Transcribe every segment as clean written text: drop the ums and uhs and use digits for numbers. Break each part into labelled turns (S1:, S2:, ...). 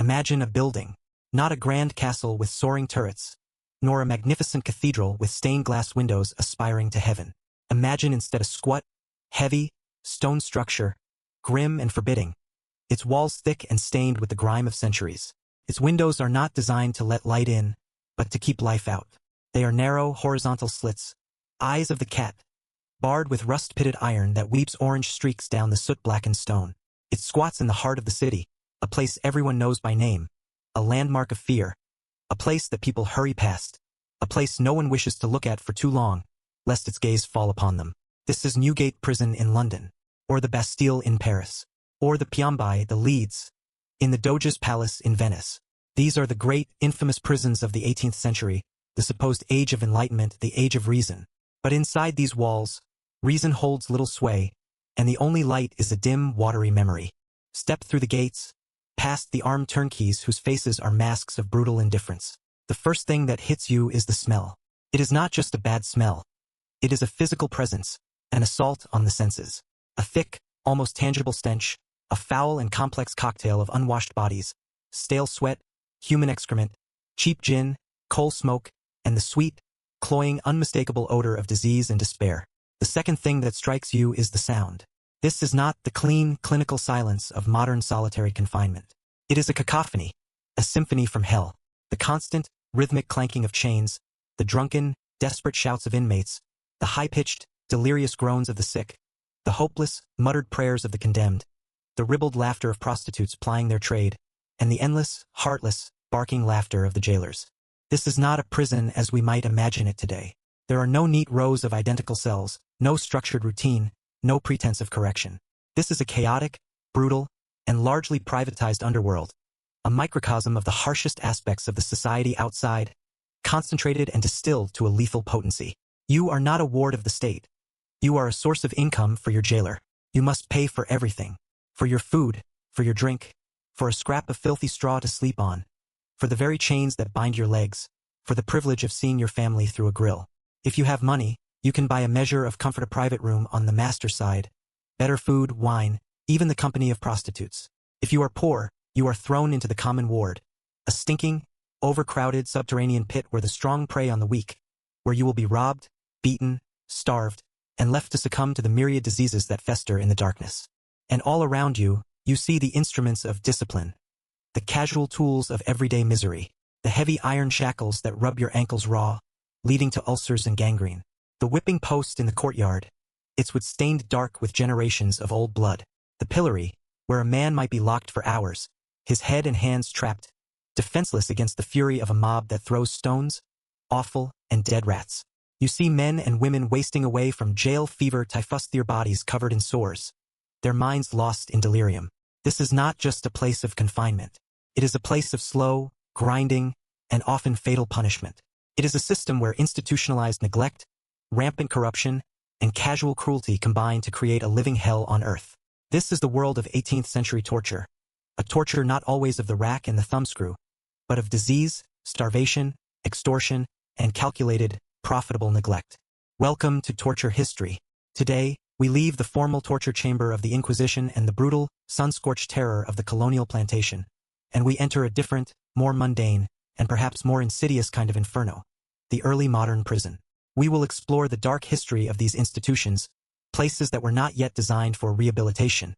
S1: Imagine a building, not a grand castle with soaring turrets, nor a magnificent cathedral with stained glass windows aspiring to heaven. Imagine instead a squat, heavy, stone structure, grim and forbidding, its walls thick and stained with the grime of centuries. Its windows are not designed to let light in, but to keep life out. They are narrow, horizontal slits, eyes of the cat, barred with rust-pitted iron that weeps orange streaks down the soot-blackened stone. It squats in the heart of the city, a place everyone knows by name, a landmark of fear, a place that people hurry past, a place no one wishes to look at for too long, lest its gaze fall upon them. This is Newgate Prison in London, or the Bastille in Paris, or the Piombi, the Leads, in the Doge's Palace in Venice. These are the great, infamous prisons of the 18th century, the supposed age of enlightenment, the age of reason. But inside these walls, reason holds little sway, and the only light is a dim, watery memory. Step through the gates, past the armed turnkeys whose faces are masks of brutal indifference. The first thing that hits you is the smell. It is not just a bad smell. It is a physical presence, an assault on the senses. A thick, almost tangible stench, a foul and complex cocktail of unwashed bodies, stale sweat, human excrement, cheap gin, coal smoke, and the sweet, cloying, unmistakable odor of disease and despair. The second thing that strikes you is the sound. This is not the clean, clinical silence of modern solitary confinement. It is a cacophony, a symphony from hell. The constant, rhythmic clanking of chains, the drunken, desperate shouts of inmates, the high-pitched, delirious groans of the sick, the hopeless, muttered prayers of the condemned, the ribald laughter of prostitutes plying their trade, and the endless, heartless, barking laughter of the jailers. This is not a prison as we might imagine it today. There are no neat rows of identical cells, no structured routine, no pretense of correction. This is a chaotic, brutal, and largely privatized underworld, a microcosm of the harshest aspects of the society outside, concentrated and distilled to a lethal potency. You are not a ward of the state. You are a source of income for your jailer. You must pay for everything. For your food, for your drink, for a scrap of filthy straw to sleep on, for the very chains that bind your legs, for the privilege of seeing your family through a grill. If you have money, you can buy a measure of comfort, a private room on the master side, better food, wine, even the company of prostitutes. If you are poor, you are thrown into the common ward, a stinking, overcrowded subterranean pit where the strong prey on the weak, where you will be robbed, beaten, starved, and left to succumb to the myriad diseases that fester in the darkness. And all around you, you see the instruments of discipline, the casual tools of everyday misery, the heavy iron shackles that rub your ankles raw, leading to ulcers and gangrene. The whipping post in the courtyard, its wood stained dark with generations of old blood. The pillory, where a man might be locked for hours, his head and hands trapped, defenseless against the fury of a mob that throws stones, offal, and dead rats. You see men and women wasting away from jail fever, typhus, their bodies covered in sores, their minds lost in delirium. This is not just a place of confinement. It is a place of slow, grinding, and often fatal punishment. It is a system where institutionalized neglect, rampant corruption, and casual cruelty combine to create a living hell on earth. This is the world of 18th century torture, a torture not always of the rack and the thumbscrew, but of disease, starvation, extortion, and calculated, profitable neglect. Welcome to torture history. Today, we leave the formal torture chamber of the Inquisition and the brutal, sun-scorched terror of the colonial plantation, and we enter a different, more mundane, and perhaps more insidious kind of inferno, the early modern prison. We will explore the dark history of these institutions, places that were not yet designed for rehabilitation,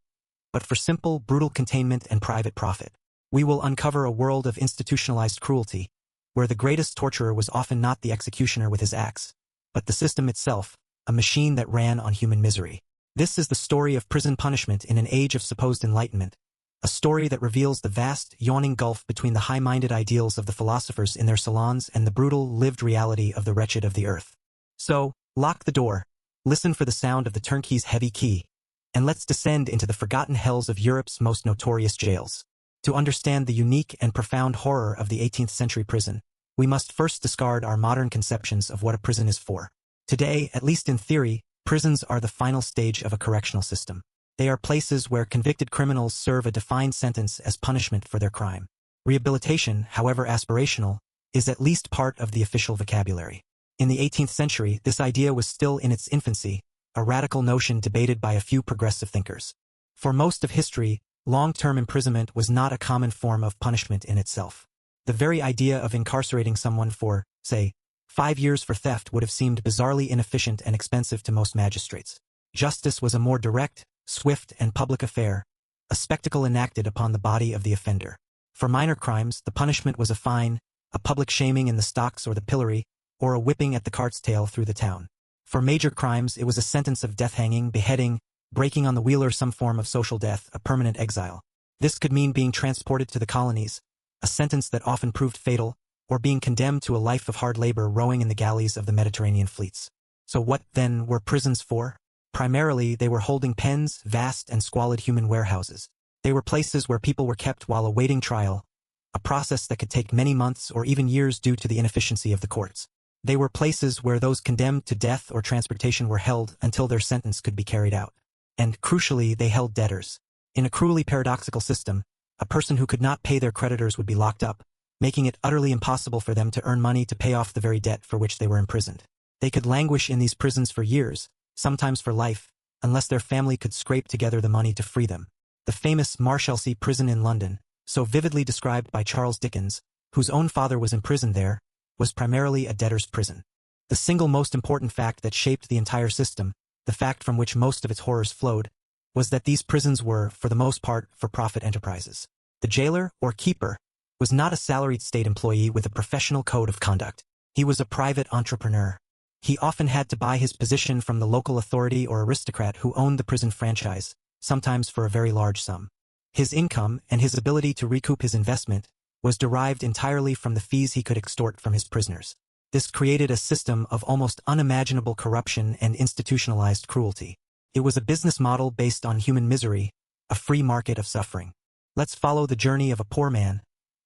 S1: but for simple, brutal containment and private profit. We will uncover a world of institutionalized cruelty, where the greatest torturer was often not the executioner with his axe, but the system itself, a machine that ran on human misery. This is the story of prison punishment in an age of supposed enlightenment, a story that reveals the vast, yawning gulf between the high-minded ideals of the philosophers in their salons and the brutal, lived reality of the wretched of the earth. So, lock the door, listen for the sound of the turnkey's heavy key, and let's descend into the forgotten hells of Europe's most notorious jails. To understand the unique and profound horror of the 18th century prison, we must first discard our modern conceptions of what a prison is for. Today, at least in theory, prisons are the final stage of a correctional system. They are places where convicted criminals serve a defined sentence as punishment for their crime. Rehabilitation, however aspirational, is at least part of the official vocabulary. In the 18th century, this idea was still in its infancy, a radical notion debated by a few progressive thinkers. For most of history, Long-term imprisonment was not a common form of punishment in itself. The very idea of incarcerating someone for, say, 5 years for theft would have seemed bizarrely inefficient and expensive to most magistrates. Justice was a more direct, swift, and public affair, a spectacle enacted upon the body of the offender. For minor crimes, the punishment was a fine, a public shaming in the stocks or the pillory, or a whipping at the cart's tail through the town. For major crimes, it was a sentence of death, hanging, beheading, breaking on the wheel, or some form of social death, a permanent exile. This could mean being transported to the colonies, a sentence that often proved fatal, or being condemned to a life of hard labor rowing in the galleys of the Mediterranean fleets. So what, then, were prisons for? Primarily, they were holding pens, vast and squalid human warehouses. They were places where people were kept while awaiting trial, a process that could take many months or even years due to the inefficiency of the courts. They were places where those condemned to death or transportation were held until their sentence could be carried out. And, crucially, they held debtors. In a cruelly paradoxical system, a person who could not pay their creditors would be locked up, making it utterly impossible for them to earn money to pay off the very debt for which they were imprisoned. They could languish in these prisons for years, sometimes for life, unless their family could scrape together the money to free them. The famous Marshalsea prison in London, so vividly described by Charles Dickens, whose own father was imprisoned there, was primarily a debtor's prison. The single most important fact that shaped the entire system, the fact from which most of its horrors flowed, was that these prisons were, for the most part, for-profit enterprises. The jailer, or keeper, was not a salaried state employee with a professional code of conduct. He was a private entrepreneur. He often had to buy his position from the local authority or aristocrat who owned the prison franchise, sometimes for a very large sum. His income, and his ability to recoup his investment, was derived entirely from the fees he could extort from his prisoners. This created a system of almost unimaginable corruption and institutionalized cruelty. It was a business model based on human misery, a free market of suffering. Let's follow the journey of a poor man,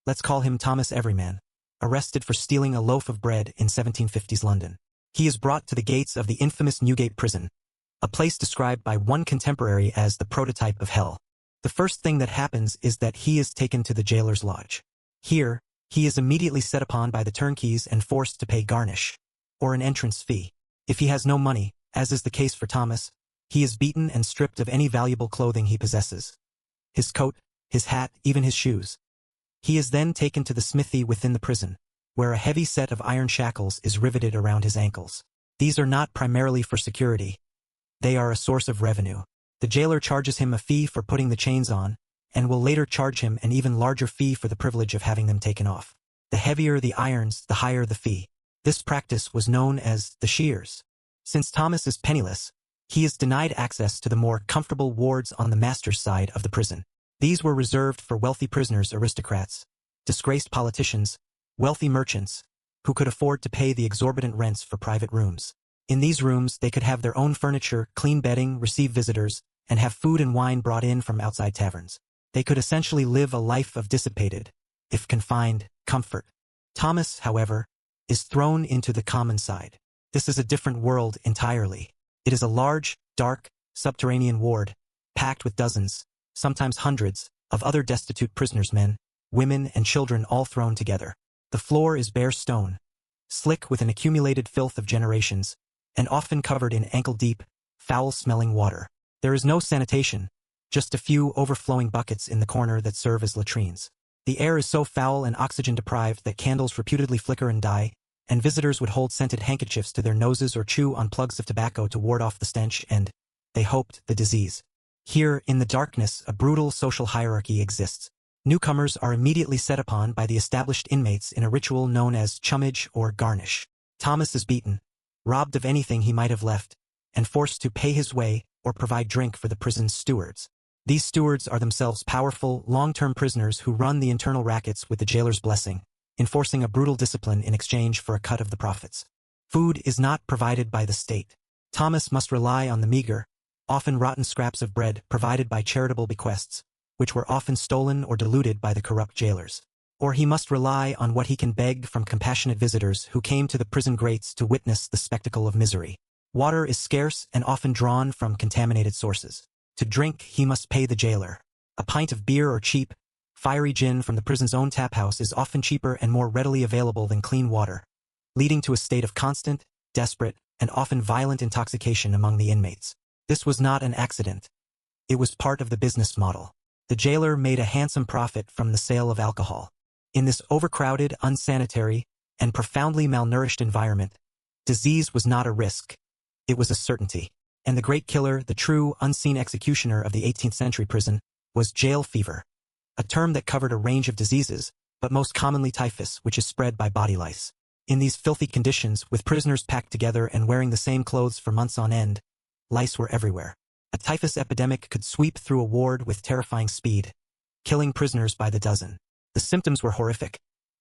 S1: let's call him Thomas Everyman, arrested for stealing a loaf of bread in 1750s London. He is brought to the gates of the infamous Newgate prison, a place described by one contemporary as the prototype of hell. The first thing that happens is that he is taken to the jailer's lodge. Here, he is immediately set upon by the turnkeys and forced to pay garnish, or an entrance fee. If he has no money, as is the case for Thomas, he is beaten and stripped of any valuable clothing he possesses. His coat, his hat, even his shoes. He is then taken to the smithy within the prison, where a heavy set of iron shackles is riveted around his ankles. These are not primarily for security. They are a source of revenue. The jailer charges him a fee for putting the chains on, and will later charge him an even larger fee for the privilege of having them taken off. The heavier the irons, the higher the fee. This practice was known as the shears. Since Thomas is penniless, he is denied access to the more comfortable wards on the master's side of the prison. These were reserved for wealthy prisoners, aristocrats, disgraced politicians, wealthy merchants, who could afford to pay the exorbitant rents for private rooms. In these rooms, they could have their own furniture, clean bedding, receive visitors, and have food and wine brought in from outside taverns. They could essentially live a life of dissipated, if confined, comfort. Thomas, however, is thrown into the common side. This is a different world entirely. It is a large, dark, subterranean ward, packed with dozens, sometimes hundreds, of other destitute prisoners, men, women, and children, all thrown together. The floor is bare stone, slick with an accumulated filth of generations, and often covered in ankle-deep, foul-smelling water. There is no sanitation, just a few overflowing buckets in the corner that serve as latrines. The air is so foul and oxygen-deprived that candles reputedly flicker and die, and visitors would hold scented handkerchiefs to their noses or chew on plugs of tobacco to ward off the stench and, they hoped, the disease. Here, in the darkness, a brutal social hierarchy exists. Newcomers are immediately set upon by the established inmates in a ritual known as chummage or garnish. Thomas is beaten, robbed of anything he might have left, and forced to pay his way or provide drink for the prison's stewards. These stewards are themselves powerful, long-term prisoners who run the internal rackets with the jailer's blessing, enforcing a brutal discipline in exchange for a cut of the profits. Food is not provided by the state. Thomas must rely on the meager, often rotten scraps of bread provided by charitable bequests, which were often stolen or diluted by the corrupt jailers. Or he must rely on what he can beg from compassionate visitors who came to the prison grates to witness the spectacle of misery. Water is scarce and often drawn from contaminated sources. To drink, he must pay the jailer. A pint of beer or cheap, fiery gin from the prison's own tap house is often cheaper and more readily available than clean water, leading to a state of constant, desperate, and often violent intoxication among the inmates. This was not an accident. It was part of the business model. The The jailer made a handsome profit from the sale of alcohol. In this overcrowded, unsanitary, and profoundly malnourished environment, disease was not a risk. It was a certainty. And the great killer, the true, unseen executioner of the 18th century prison, was jail fever, a term that covered a range of diseases, but most commonly typhus, which is spread by body lice. In these filthy conditions, with prisoners packed together and wearing the same clothes for months on end, lice were everywhere. A typhus epidemic could sweep through a ward with terrifying speed, killing prisoners by the dozen. The symptoms were horrific.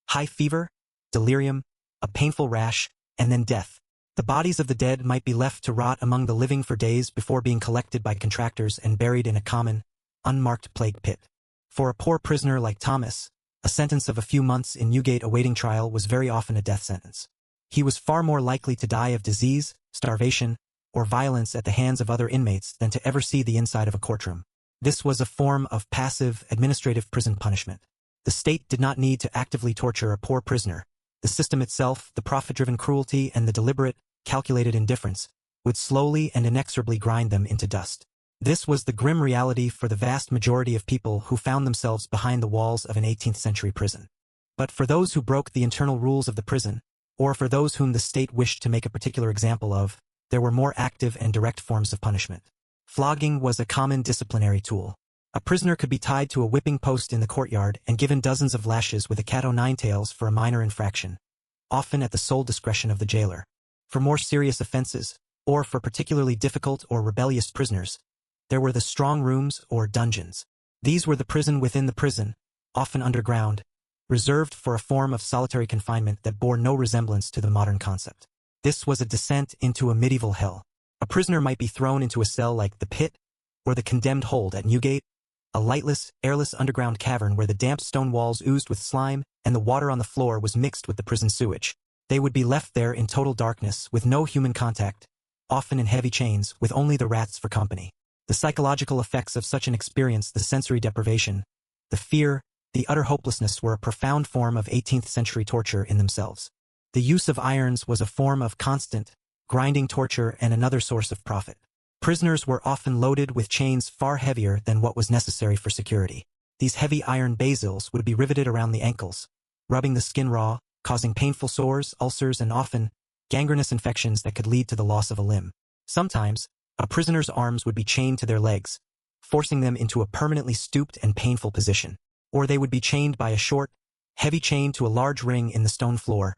S1: High fever, delirium, a painful rash, and then death. The bodies of the dead might be left to rot among the living for days before being collected by contractors and buried in a common, unmarked plague pit. For a poor prisoner like Thomas, a sentence of a few months in Newgate awaiting trial was very often a death sentence. He was far more likely to die of disease, starvation, or violence at the hands of other inmates than to ever see the inside of a courtroom. This was a form of passive, administrative prison punishment. The state did not need to actively torture a poor prisoner. The system itself, the profit-driven cruelty and the deliberate, calculated indifference, would slowly and inexorably grind them into dust. This was the grim reality for the vast majority of people who found themselves behind the walls of an 18th century prison. But for those who broke the internal rules of the prison, or for those whom the state wished to make a particular example of, there were more active and direct forms of punishment. Flogging was a common disciplinary tool. A prisoner could be tied to a whipping post in the courtyard and given dozens of lashes with a cat-o'-nine-tails for a minor infraction, often at the sole discretion of the jailer. For more serious offenses, or for particularly difficult or rebellious prisoners, there were the strong rooms or dungeons. These were the prison within the prison, often underground, reserved for a form of solitary confinement that bore no resemblance to the modern concept. This was a descent into a medieval hell. A prisoner might be thrown into a cell like the pit, or the condemned hold at Newgate, a lightless, airless underground cavern where the damp stone walls oozed with slime and the water on the floor was mixed with the prison sewage. They would be left there in total darkness with no human contact, often in heavy chains with only the rats for company. The psychological effects of such an experience, the sensory deprivation, the fear, the utter hopelessness were a profound form of 18th century torture in themselves. The use of irons was a form of constant, grinding torture and another source of profit. Prisoners were often loaded with chains far heavier than what was necessary for security. These heavy iron basils would be riveted around the ankles, rubbing the skin raw, causing painful sores, ulcers, and often gangrenous infections that could lead to the loss of a limb. Sometimes, a prisoner's arms would be chained to their legs, forcing them into a permanently stooped and painful position. Or they would be chained by a short, heavy chain to a large ring in the stone floor,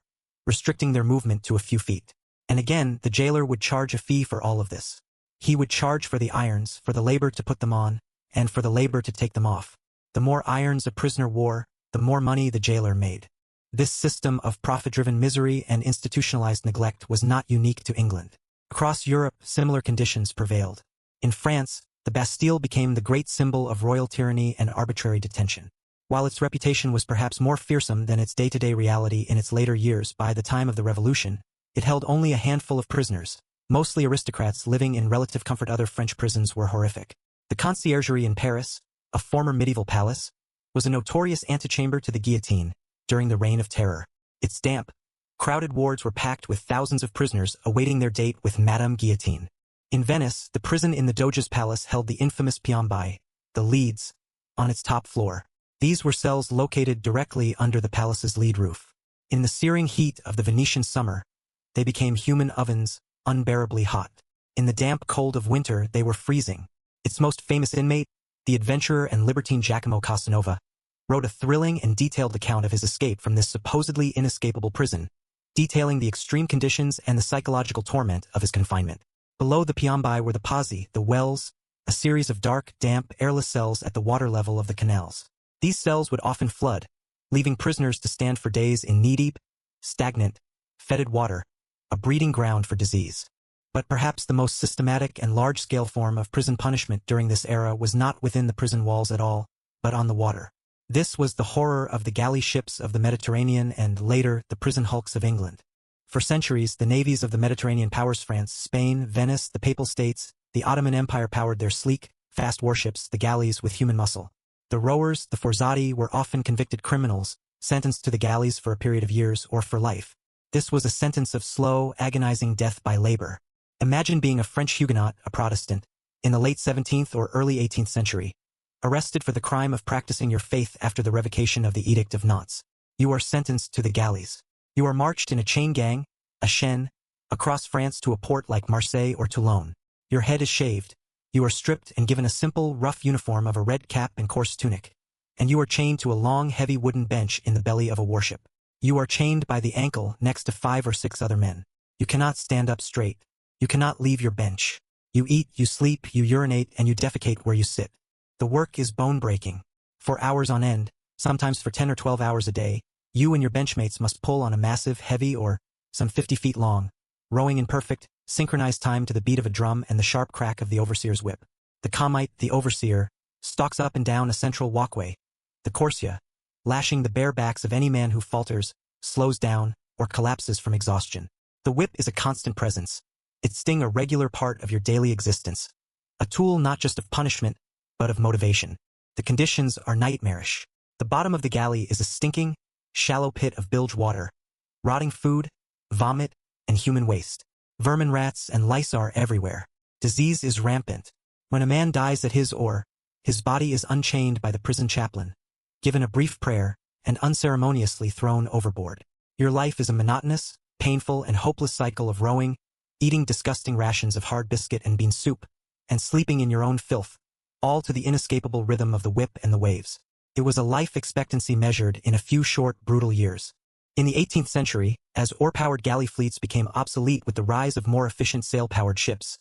S1: restricting their movement to a few feet. And again, the jailer would charge a fee for all of this. He would charge for the irons, for the labor to put them on, and for the labor to take them off. The more irons a prisoner wore, the more money the jailer made. This system of profit-driven misery and institutionalized neglect was not unique to England. Across Europe, similar conditions prevailed. In France, the Bastille became the great symbol of royal tyranny and arbitrary detention. While its reputation was perhaps more fearsome than its day-to-day reality in its later years, by the time of the Revolution, it held only a handful of prisoners, mostly aristocrats living in relative comfort. Other French prisons were horrific. The Conciergerie in Paris, a former medieval palace, was a notorious antechamber to the guillotine during the Reign of Terror. Its damp, crowded wards were packed with thousands of prisoners awaiting their date with Madame Guillotine. In Venice, the prison in the Doge's palace held the infamous piombi, the leads, on its top floor. These were cells located directly under the palace's lead roof. In the searing heat of the Venetian summer, they became human ovens, unbearably hot. In the damp cold of winter, they were freezing. Its most famous inmate, the adventurer and libertine Giacomo Casanova, wrote a thrilling and detailed account of his escape from this supposedly inescapable prison, detailing the extreme conditions and the psychological torment of his confinement. Below the piombi were the pozzi, the wells, a series of dark, damp, airless cells at the water level of the canals. These cells would often flood, leaving prisoners to stand for days in knee-deep, stagnant, fetid water, a breeding ground for disease. But perhaps the most systematic and large-scale form of prison punishment during this era was not within the prison walls at all, but on the water. This was the horror of the galley ships of the Mediterranean and, later, the prison hulks of England. For centuries, the navies of the Mediterranean powers, France, Spain, Venice, the Papal States, the Ottoman Empire, powered their sleek, fast warships, the galleys, with human muscle. The rowers, the forzati, were often convicted criminals, sentenced to the galleys for a period of years or for life. This was a sentence of slow, agonizing death by labor. Imagine being a French Huguenot, a Protestant, in the late 17th or early 18th century, Arrested for the crime of practicing your faith after the revocation of the Edict of Nantes. You are sentenced to the galleys. You are marched in a chain gang, a chaîne, across France to a port like Marseille or Toulon. Your head is shaved. You are stripped and given a simple, rough uniform of a red cap and coarse tunic. And you are chained to a long, heavy wooden bench in the belly of a warship. You are chained by the ankle next to 5 or 6 other men. You cannot stand up straight. You cannot leave your bench. You eat, you sleep, you urinate, and you defecate where you sit. The work is bone-breaking. For hours on end, sometimes for 10 or 12 hours a day, you and your benchmates must pull on a massive, heavy, or some 50 feet long, rowing in perfect, synchronized time to the beat of a drum and the sharp crack of the overseer's whip. The commite, the overseer, stalks up and down a central walkway, the coursier, lashing the bare backs of any man who falters, slows down, or collapses from exhaustion. The whip is a constant presence, its sting a regular part of your daily existence, a tool not just of punishment, but of motivation. The conditions are nightmarish. The bottom of the galley is a stinking, shallow pit of bilge water, rotting food, vomit, and human waste. Vermin, rats, and lice are everywhere. Disease is rampant. When a man dies at his body is unchained by the prison chaplain, given a brief prayer, and unceremoniously thrown overboard. Your life is a monotonous, painful, and hopeless cycle of rowing, eating disgusting rations of hard biscuit and bean soup, and sleeping in your own filth, all to the inescapable rhythm of the whip and the waves. It was a life expectancy measured in a few short, brutal years. In the 18th century, as oar-powered galley fleets became obsolete with the rise of more efficient sail-powered ships,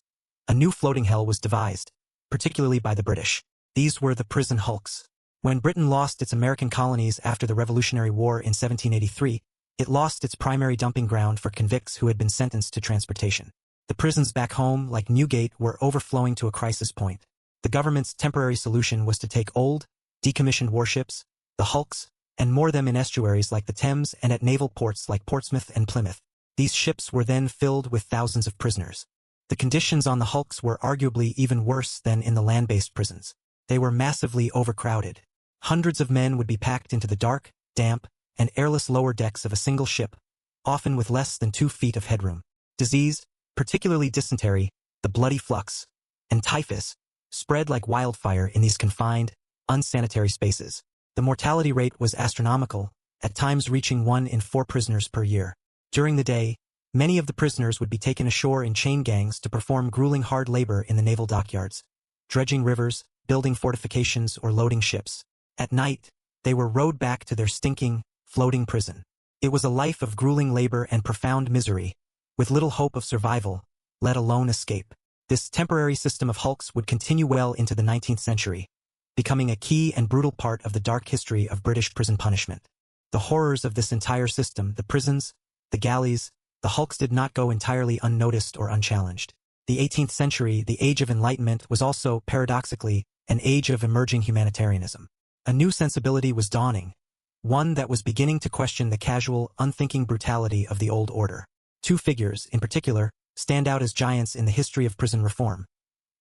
S1: a new floating hell was devised, particularly by the British. These were the prison hulks. When Britain lost its American colonies after the Revolutionary War in 1783, it lost its primary dumping ground for convicts who had been sentenced to transportation. The prisons back home, like Newgate, were overflowing to a crisis point. The government's temporary solution was to take old, decommissioned warships, the hulks, and moor them in estuaries like the Thames and at naval ports like Portsmouth and Plymouth. These ships were then filled with thousands of prisoners. The conditions on the hulks were arguably even worse than in the land-based prisons. They were massively overcrowded. Hundreds of men would be packed into the dark, damp, and airless lower decks of a single ship, often with less than 2 feet of headroom. Disease, particularly dysentery, the bloody flux, and typhus, spread like wildfire in these confined, unsanitary spaces. The mortality rate was astronomical, at times reaching 1 in 4 prisoners per year. During the day, many of the prisoners would be taken ashore in chain gangs to perform grueling hard labor in the naval dockyards, dredging rivers, building fortifications, or loading ships. At night, they were rowed back to their stinking, floating prison. It was a life of grueling labor and profound misery, with little hope of survival, let alone escape. This temporary system of hulks would continue well into the 19th century, becoming a key and brutal part of the dark history of British prison punishment. The horrors of this entire system, the prisons, the galleys, the hulks did not go entirely unnoticed or unchallenged. The 18th century, the Age of Enlightenment, was also, paradoxically, an age of emerging humanitarianism. A new sensibility was dawning, one that was beginning to question the casual, unthinking brutality of the old order. 2 figures, in particular, stand out as giants in the history of prison reform: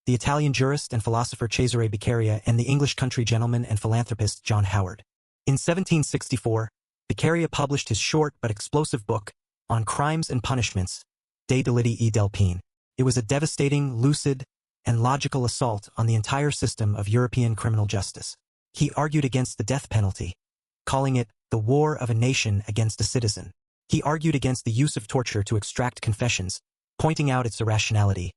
S1: the Italian jurist and philosopher Cesare Beccaria and the English country gentleman and philanthropist John Howard. In 1764, Beccaria published his short but explosive book on crimes and punishments, De Delitti e del Pene. It was a devastating, lucid, and logical assault on the entire system of European criminal justice. He argued against the death penalty, calling it the war of a nation against a citizen. He argued against the use of torture to extract confessions, pointing out its irrationality.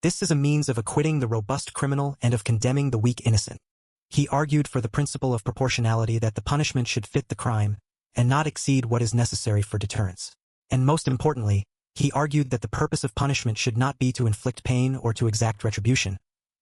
S1: This is a means of acquitting the robust criminal and of condemning the weak innocent. He argued for the principle of proportionality, that the punishment should fit the crime and not exceed what is necessary for deterrence. And most importantly, he argued that the purpose of punishment should not be to inflict pain or to exact retribution,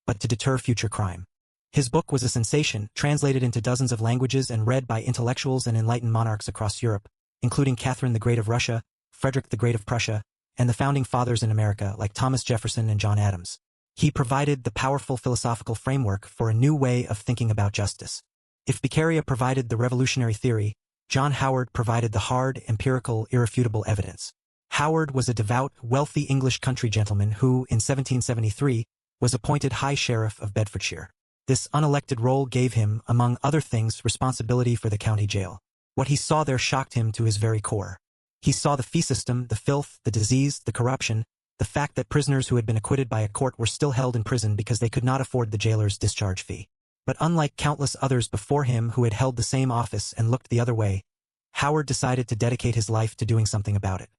S1: but to deter future crime. His book was a sensation, translated into dozens of languages and read by intellectuals and enlightened monarchs across Europe, including Catherine the Great of Russia, Frederick the Great of Prussia, and the founding fathers in America like Thomas Jefferson and John Adams. He provided the powerful philosophical framework for a new way of thinking about justice. If Beccaria provided the revolutionary theory, John Howard provided the hard, empirical, irrefutable evidence. Howard was a devout, wealthy English country gentleman who, in 1773, was appointed High Sheriff of Bedfordshire. This unelected role gave him, among other things, responsibility for the county jail. What he saw there shocked him to his very core. He saw the fee system, the filth, the disease, the corruption, the fact that prisoners who had been acquitted by a court were still held in prison because they could not afford the jailer's discharge fee. But unlike countless others before him who had held the same office and looked the other way, Howard decided to dedicate his life to doing something about it.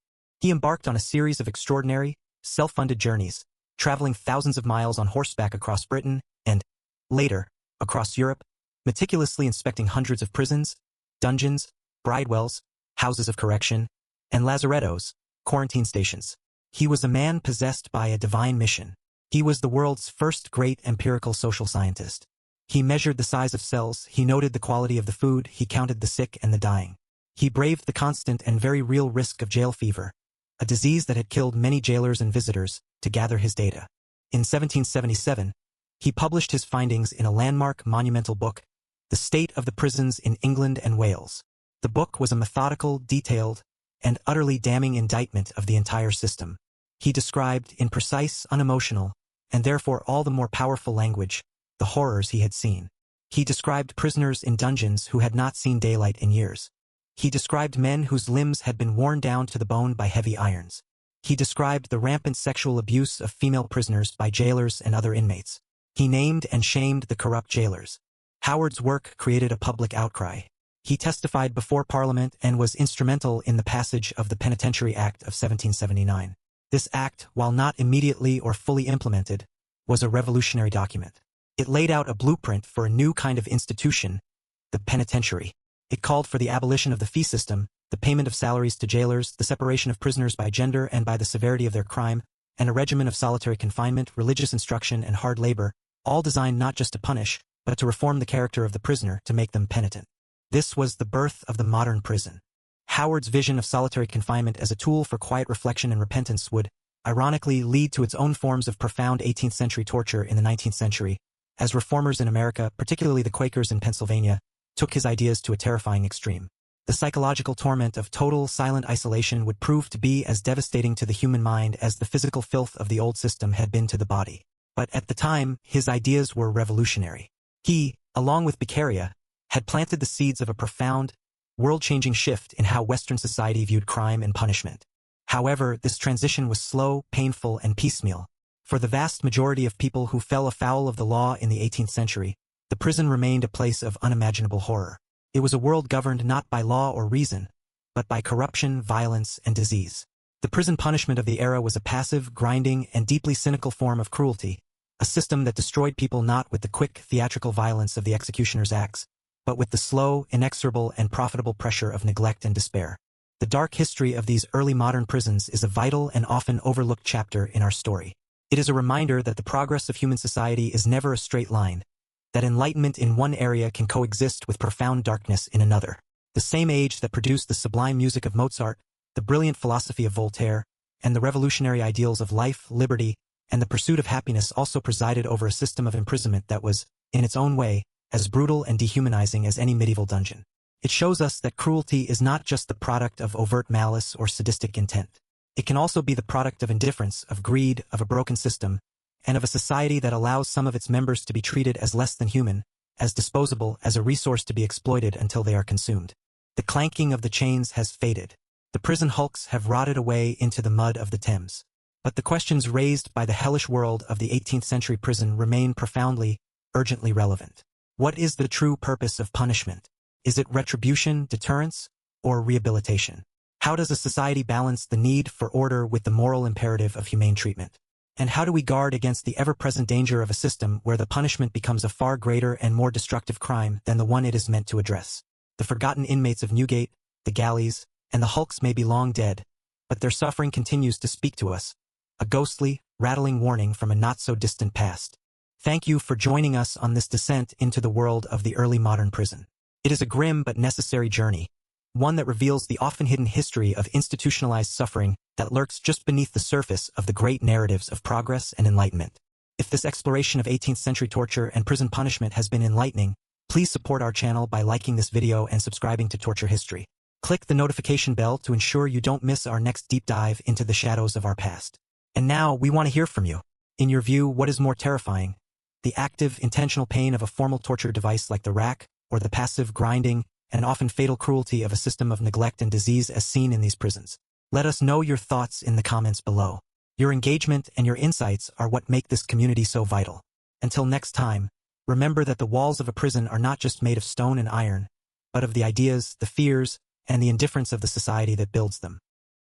S1: He embarked on a series of extraordinary, self-funded journeys, traveling thousands of miles on horseback across Britain and, later, across Europe, meticulously inspecting hundreds of prisons, dungeons, bridewells, houses of correction, and lazarettos, quarantine stations. He was a man possessed by a divine mission. He was the world's first great empirical social scientist. He measured the size of cells, he noted the quality of the food, he counted the sick and the dying. He braved the constant and very real risk of jail fever, a disease that had killed many jailers and visitors, to gather his data. In 1777, he published his findings in a landmark monumental book, The State of the Prisons in England and Wales. The book was a methodical, detailed, and utterly damning indictment of the entire system. He described, in precise, unemotional, and therefore all the more powerful language, the horrors he had seen. He described prisoners in dungeons who had not seen daylight in years. He described men whose limbs had been worn down to the bone by heavy irons. He described the rampant sexual abuse of female prisoners by jailers and other inmates. He named and shamed the corrupt jailers. Howard's work created a public outcry. He testified before Parliament and was instrumental in the passage of the Penitentiary Act of 1779. This act, while not immediately or fully implemented, was a revolutionary document. It laid out a blueprint for a new kind of institution, the penitentiary. It called for the abolition of the fee system, the payment of salaries to jailers, the separation of prisoners by gender and by the severity of their crime, and a regimen of solitary confinement, religious instruction, and hard labor, all designed not just to punish, but to reform the character of the prisoner, to make them penitent. This was the birth of the modern prison. Howard's vision of solitary confinement as a tool for quiet reflection and repentance would, ironically, lead to its own forms of profound 18th-century torture in the 19th century, as reformers in America, particularly the Quakers in Pennsylvania, took his ideas to a terrifying extreme. The psychological torment of total, silent isolation would prove to be as devastating to the human mind as the physical filth of the old system had been to the body. But at the time, his ideas were revolutionary. He, along with Beccaria, had planted the seeds of a profound, world-changing shift in how Western society viewed crime and punishment. However, this transition was slow, painful, and piecemeal. For the vast majority of people who fell afoul of the law in the 18th century, the prison remained a place of unimaginable horror. It was a world governed not by law or reason, but by corruption, violence, and disease. The prison punishment of the era was a passive, grinding, and deeply cynical form of cruelty, a system that destroyed people not with the quick, theatrical violence of the executioner's axe, but with the slow, inexorable, and profitable pressure of neglect and despair. The dark history of these early modern prisons is a vital and often overlooked chapter in our story. It is a reminder that the progress of human society is never a straight line, that enlightenment in one area can coexist with profound darkness in another. The same age that produced the sublime music of Mozart, the brilliant philosophy of Voltaire, and the revolutionary ideals of life, liberty, and the pursuit of happiness also presided over a system of imprisonment that was, in its own way, as brutal and dehumanizing as any medieval dungeon. It shows us that cruelty is not just the product of overt malice or sadistic intent. It can also be the product of indifference, of greed, of a broken system, and of a society that allows some of its members to be treated as less than human, as disposable, as a resource to be exploited until they are consumed. The clanking of the chains has faded. The prison hulks have rotted away into the mud of the Thames. But the questions raised by the hellish world of the 18th century prison remain profoundly, urgently relevant. What is the true purpose of punishment? Is it retribution, deterrence, or rehabilitation? How does a society balance the need for order with the moral imperative of humane treatment? And how do we guard against the ever-present danger of a system where the punishment becomes a far greater and more destructive crime than the one it is meant to address? The forgotten inmates of Newgate, the galleys, and the hulks may be long dead, but their suffering continues to speak to us, a ghostly, rattling warning from a not-so-distant past. Thank you for joining us on this descent into the world of the early modern prison. It is a grim but necessary journey, one that reveals the often hidden history of institutionalized suffering that lurks just beneath the surface of the great narratives of progress and enlightenment. If this exploration of 18th century torture and prison punishment has been enlightening, please support our channel by liking this video and subscribing to Torture History. Click the notification bell to ensure you don't miss our next deep dive into the shadows of our past. And now, we want to hear from you. In your view, what is more terrifying? The active, intentional pain of a formal torture device like the rack, or the passive, grinding, and often fatal cruelty of a system of neglect and disease as seen in these prisons? Let us know your thoughts in the comments below. Your engagement and your insights are what make this community so vital. Until next time, Remember that the walls of a prison are not just made of stone and iron, but of the ideas, the fears, and the indifference of the society that builds them.